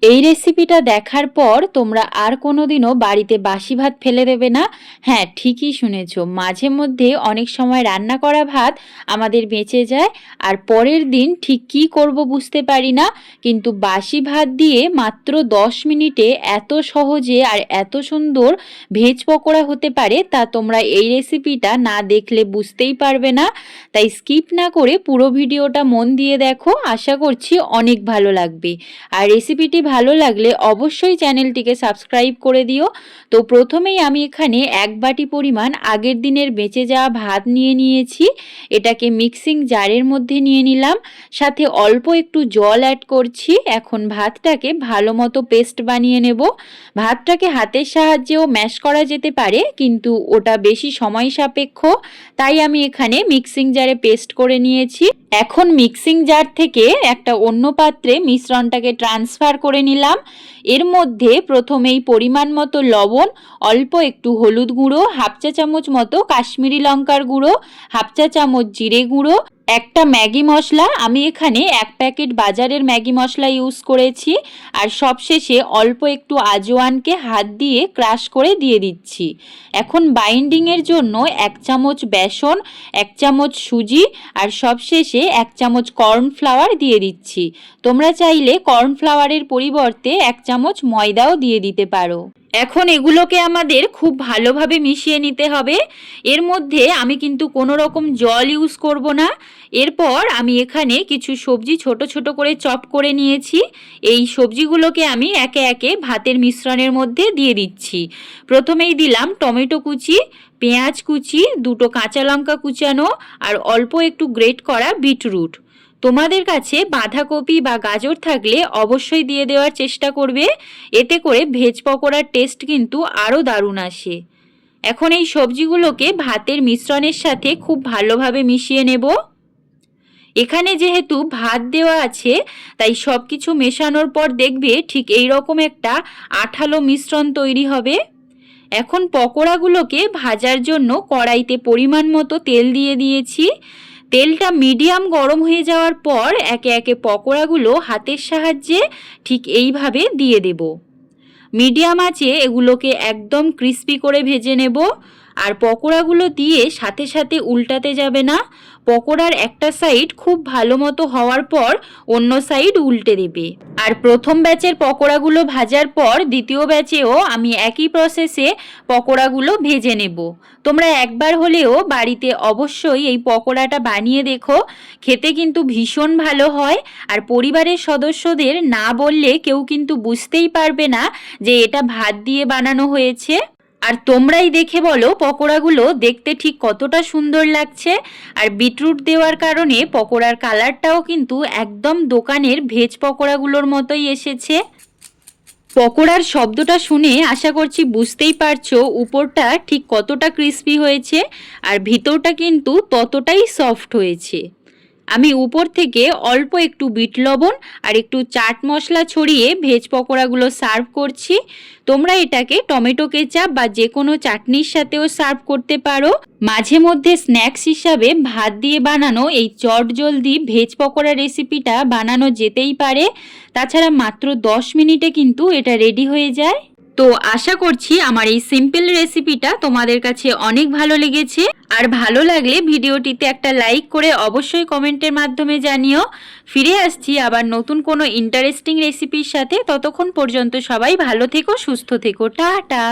এই রেসিপিটা দেখার পর তোমরা আর কোনোদিনও বাড়িতে বাসি ভাত ফেলে দেবে না। হ্যাঁ, ঠিকই শুনেছো, মাঝে মধ্যে অনেক সময় রান্না করা ভাত আমাদের বেঁচে যায় আর পরের দিন ঠিক কী করব বুঝতে পারি না। কিন্তু বাসি ভাত দিয়ে মাত্র 10 মিনিটে এত সহজে আর এত সুন্দর ভেজ পকোড়া হতে পারে তা তোমরা এই রেসিপিটা না দেখলে বুঝতেই পারবে না। তাই স্কিপ না করে পুরো ভিডিওটা মন দিয়ে দেখো, আশা করছি অনেক ভালো লাগবে। আর রেসিপিটি ভালো লাগলে অবশ্যই চ্যানেলটিকে সাবস্ক্রাইব করে দিও। তো প্রথমেই আমি এখানে 1 বাটি পরিমাণ আগের দিনের বেঁচে যাওয়া ভাত নিয়ে নিয়েছি। এটাকে মিক্সিং জারের মধ্যে নিয়ে নিলাম, সাথে অল্প একটু জল অ্যাড করছি। এখন ভাতটাকে ভালো মতো পেস্ট বানিয়ে নেব। ভাতটাকে হাতের সাহায্যেও ম্যাশ করা যেতে পারে, কিন্তু ওটা বেশি সময় সাপেক্ষ, তাই আমি এখানে মিক্সিং জারে পেস্ট করে নিয়েছি। এখন মিক্সিং জার থেকে একটা অন্য পাত্রে মিশ্রণটাকে ট্রান্সফার করে নিলাম। এর মধ্যে প্রথমেই পরিমাণ মতো লবণ, অল্প একটু হলুদ গুঁড়ো, হাফ চা চামচ মতো কাশ্মীরি লঙ্কার গুঁড়ো, হাফ চা চামচ জিরে গুঁড়ো, একটা ম্যাগি মশলা, আমি এখানে 1 প্যাকেট বাজারের ম্যাগি মশলা ইউজ করেছি, আর সবশেষে অল্প একটু আজওয়ানকে হাত দিয়ে ক্রাশ করে দিয়ে দিচ্ছি। এখন বাইন্ডিংয়ের জন্য 1 চামচ বেসন, 1 চামচ সুজি আর সবশেষে 1 চামচ কর্নফ্লাওয়ার দিয়ে দিচ্ছি। তোমরা চাইলে কর্নফ্লাওয়ারের পরিবর্তে 1 চামচ ময়দাও দিয়ে দিতে পারো। এখন এগুলোকে আমাদের খুব ভালোভাবে মিশিয়ে নিতে হবে। এর মধ্যে আমি কিন্তু কোনো রকম জল ইউজ করব না। এরপর আমি এখানে কিছু সবজি ছোট ছোট করে চপ করে নিয়েছি। এই সবজিগুলোকে আমি একে একে ভাতের মিশ্রণের মধ্যে দিয়ে দিচ্ছি। প্রথমেই দিলাম টমেটো কুচি, পেঁয়াজ কুচি, 2টো কাঁচা লঙ্কা কুচানো আর অল্প একটু গ্রেট করা বিটরুট। তোমাদের কাছে বাঁধাকপি বা গাজর থাকলে অবশ্যই দিয়ে দেওয়ার চেষ্টা করবে, এতে করে ভেজ পকোড়ার টেস্ট কিন্তু আরও দারুণ আসে। এখন এই সবজিগুলোকে ভাতের মিশ্রণের সাথে খুব ভালোভাবে মিশিয়ে নেব। এখানে যেহেতু ভাত দেওয়া আছে তাই সব কিছু মেশানোর পর দেখবে ঠিক এই রকম একটা আঠালো মিশ্রণ তৈরি হবে। এখন পকোড়াগুলোকে ভাজার জন্য কড়াইতে পরিমাণ মতো তেল দিয়ে দিয়েছি। তেলটা মিডিয়াম গরম হয়ে যাওয়ার পর একে একে পকোড়াগুলো হাতের সাহায্যে ঠিক এইভাবে দিয়ে দেব। মিডিয়াম আঁচে এগুলোকে একদম ক্রিস্পি করে ভেজে নেব। আর পকোড়াগুলো দিয়ে সাথে সাথে উল্টাতে যাবে না। পকোড়ার একটা সাইড খুব ভালো মতো হওয়ার পর অন্য সাইড উল্টে দেবে। আর প্রথম ব্যাচের পকোড়াগুলো ভাজার পর দ্বিতীয় ব্যাচেও আমি একই প্রসেসে পকোড়াগুলো ভেজে নেব। তোমরা একবার হলেও বাড়িতে অবশ্যই এই পকোড়াটা বানিয়ে দেখো, খেতে কিন্তু ভীষণ ভালো হয়। আর পরিবারের সদস্যদের না বললে কেউ কিন্তু বুঝতেই পারবে না যে এটা ভাত দিয়ে বানানো হয়েছে। আর তোমরাই দেখে বলো পকোড়াগুলো দেখতে ঠিক কতটা সুন্দর লাগছে। আর বিটরুট দেওয়ার কারণে পকোড়ার কালারটাও কিন্তু একদম দোকানের ভেজ পকোড়াগুলোর মতোই এসেছে। পকোড়ার শব্দটা শুনে আশা করছি বুঝতেই পারছো উপরটা ঠিক কতটা ক্রিস্পি হয়েছে আর ভিতরটা কিন্তু ততটাই সফট হয়েছে। আমি উপর থেকে অল্প একটু বিট লবণ আর একটু চাট মশলা ছড়িয়ে ভেজ পকোড়াগুলো সার্ভ করছি। তোমরা এটাকে টমেটো কেচাপ বা যে কোনো চাটনির সাথেও সার্ভ করতে পারো। মাঝে মধ্যে স্ন্যাক্স হিসাবে ভাত দিয়ে বানানো এই চটজলদি ভেজ পকোড়া রেসিপিটা বানানো যেতেই পারে। তাছাড়া মাত্র 10 মিনিটে কিন্তু এটা রেডি হয়ে যায়। তো আশা করছি আমার এই সিম্পল রেসিপিটা তোমাদের কাছে অনেক ভালো লেগেছে। আর ভালো লাগলে ভিডিওটিতে একটা লাইক করে অবশ্যই কমেন্টের মাধ্যমে জানিও। ফিরে আসছি আবার নতুন কোনো ইন্টারেস্টিং রেসিপির সাথে। ততক্ষণ পর্যন্ত সবাই ভালো থেকো, সুস্থ থেকো, টাটা।